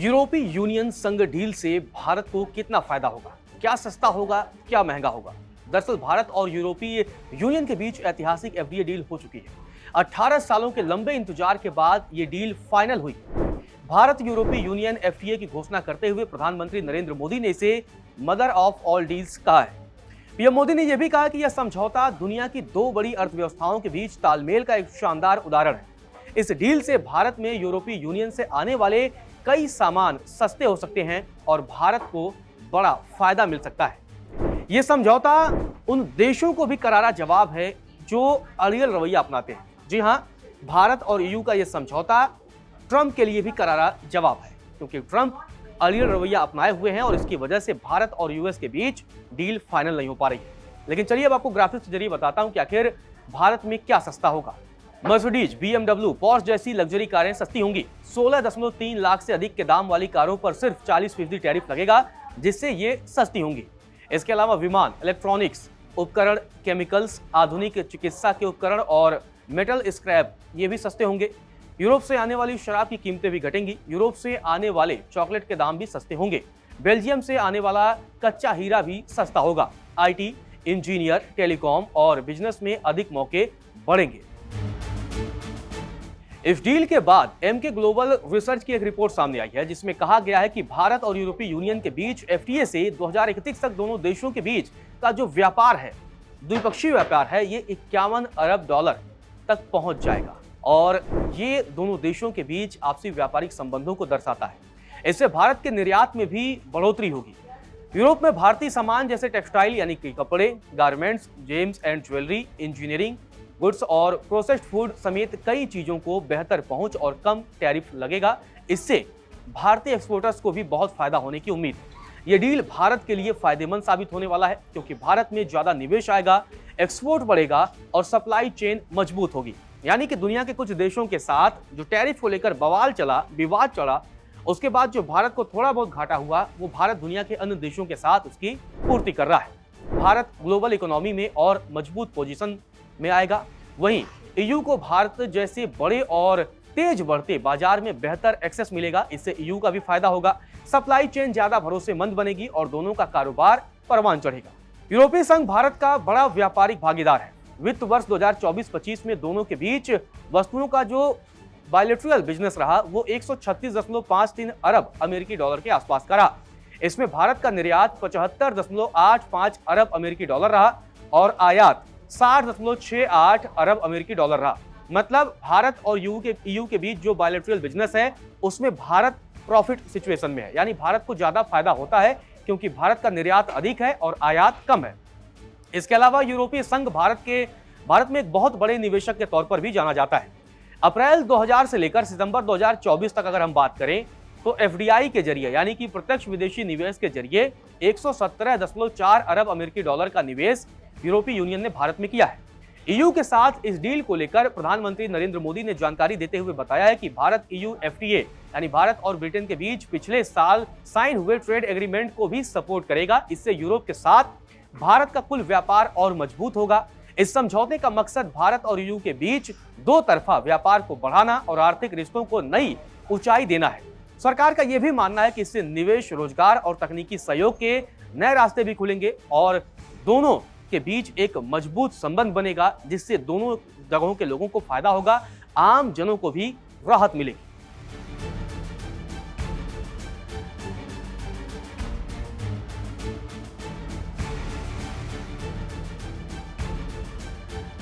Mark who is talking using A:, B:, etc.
A: यूरोपीय यूनियन संघ डील से भारत को कितना फायदा होगा? क्या सस्ता होगा, क्या महंगा होगा? दरअसल भारत और यूरोपीय यूनियन के बीच ऐतिहासिक एफडीए डील हो चुकी है। 18 सालों के लंबे इंतजार के बाद यह डील फाइनल हुई। भारत यूरोपीय यूनियन एफटीए की घोषणा करते हुए प्रधानमंत्री नरेंद्र मोदी ने इसे मदर ऑफ ऑल डील्स कहा है। पीएम मोदी ने यह भी कहा कि यह समझौता दुनिया की दो बड़ी अर्थव्यवस्थाओं के बीच तालमेल का एक शानदार उदाहरण है। इस डील से भारत में यूरोपीय यूनियन से आने वाले कई सामान सस्ते हो सकते हैं और भारत को बड़ा फायदा मिल सकता है। यह समझौता उन देशों को भी करारा जवाब है जो अड़ियल रवैया अपनाते हैं। जी हां, भारत और ईयू का यह समझौता ट्रंप के लिए भी करारा जवाब है, क्योंकि ट्रंप अड़ियल रवैया अपनाए हुए हैं और इसकी वजह से भारत और यूएस के बीच डील फाइनल नहीं हो पा रही है। लेकिन चलिए अब आपको ग्राफिक्स के जरिए बताता हूं कि आखिर भारत में क्या सस्ता होगा। मर्सिडीज, बीएमडब्ल्यू, पोर्श जैसी लग्जरी कारें सस्ती होंगी। 16.3 लाख से अधिक के दाम वाली कारों पर सिर्फ 40% टैरिफ लगेगा, जिससे ये सस्ती होंगी। इसके अलावा विमान, इलेक्ट्रॉनिक्स उपकरण, केमिकल्स, आधुनिक चिकित्सा के उपकरण और मेटल स्क्रैप ये भी सस्ते होंगे। यूरोप से आने वाली शराब की कीमतें भी घटेंगी। यूरोप से आने वाले चॉकलेट के दाम भी सस्ते होंगे। बेल्जियम से आने वाला कच्चा हीरा भी सस्ता होगा। आईटी, इंजीनियर, टेलीकॉम और बिजनेस में अधिक मौके बढ़ेंगे। इस डील के बाद एमके ग्लोबल रिसर्च की एक रिपोर्ट सामने आई है, जिसमें कहा गया है कि भारत और यूरोपीय यूनियन के बीच एफटीए से 2031 तक दोनों देशों के बीच का जो व्यापार है, द्विपक्षीय व्यापार है, ये 51 अरब डॉलर तक पहुंच जाएगा और ये दोनों देशों के बीच आपसी व्यापारिक संबंधों को दर्शाता है। इससे भारत के निर्यात में भी बढ़ोतरी होगी। यूरोप में भारतीय सामान जैसे टेक्सटाइल यानी कि कपड़े, garments, James and jewellery, engineering goods और प्रोसेस्ड फूड समेत कई चीजों को बेहतर पहुंच और कम टैरिफ लगेगा। इससे भारतीय एक्सपोर्टर्स को भी बहुत फायदा होने की उम्मीद है। यह डील भारत के लिए फायदेमंद साबित होने वाला है, क्योंकि भारत में ज्यादा निवेश आएगा, एक्सपोर्ट बढ़ेगा और सप्लाई चेन मजबूत होगी। यानी कि दुनिया के कुछ देशों के साथ जो टैरिफ को लेकर विवाद चला, उसके बाद जो भारत को थोड़ा बहुत घाटा हुआ, वो भारत दुनिया के अन्य देशों के साथ उसकी पूर्ति कर रहा है। भारत ग्लोबल इकोनॉमी में और मजबूत पोजीशन में आएगा। वहीं ईयू को भारत जैसे बड़े और तेज बढ़ते बाजार में बेहतर एक्सेस मिलेगा। इससे ईयू का भी फायदा होगा। सप्लाई चेन ज्यादा भरोसेमंद बनेगी और दोनों का कारोबार परवान चढ़ेगा। यूरोपीय संघ भारत का बड़ा व्यापारिक भागीदार है। वित्त वर्ष 2024-25 में दोनों के बीच वस्तुओं का जो बायलैटरल बिजनेस रहा, वो 136.53 अरब अमेरिकी डॉलर के आसपास का रहा। इसमें भारत का निर्यात 75.85 अरब अमेरिकी डॉलर रहा और आयात 60.68 अरब अमेरिकी डॉलर रहा। मतलब भारत और ईयू के बीच जो बायलैटरल बिजनेस है, उसमें भारत प्रॉफिट सिचुएशन में है। यानी भारत को ज्यादा फायदा होता है, क्योंकि भारत का निर्यात अधिक है और आयात कम है। इसके अलावा यूरोपीय संघ भारत में एक बहुत बड़े निवेशक के तौर पर भी जाना जाता है। अप्रैल 2000 से लेकर सितंबर 2024 तक अगर हम बात करें, तो एफडीआई के जरिए यानी कि प्रत्यक्ष विदेशी निवेश के जरिए 117.4 अरब अमेरिकी डॉलर का निवेश यूरोपीय यूनियन ने भारत में किया है। ईयू के साथ इस डील को लेकर प्रधानमंत्री नरेंद्र मोदी ने जानकारी देते हुए बताया है कि भारत ईयू एफटीए यानी भारत और ब्रिटेन के बीच पिछले साल साइन हुए ट्रेड एग्रीमेंट को भी सपोर्ट करेगा। इससे यूरोप के साथ भारत का कुल व्यापार और मजबूत होगा। इस समझौते का मकसद भारत और ईयू के बीच दो तरफा व्यापार को बढ़ाना और आर्थिक रिश्तों को नई ऊंचाई देना है। सरकार का यह भी मानना है कि इससे निवेश, रोजगार और तकनीकी सहयोग के नए रास्ते भी खुलेंगे और दोनों के बीच एक मजबूत संबंध बनेगा, जिससे दोनों जगहों के लोगों को फायदा होगा, आम जनों को भी राहत मिलेगी।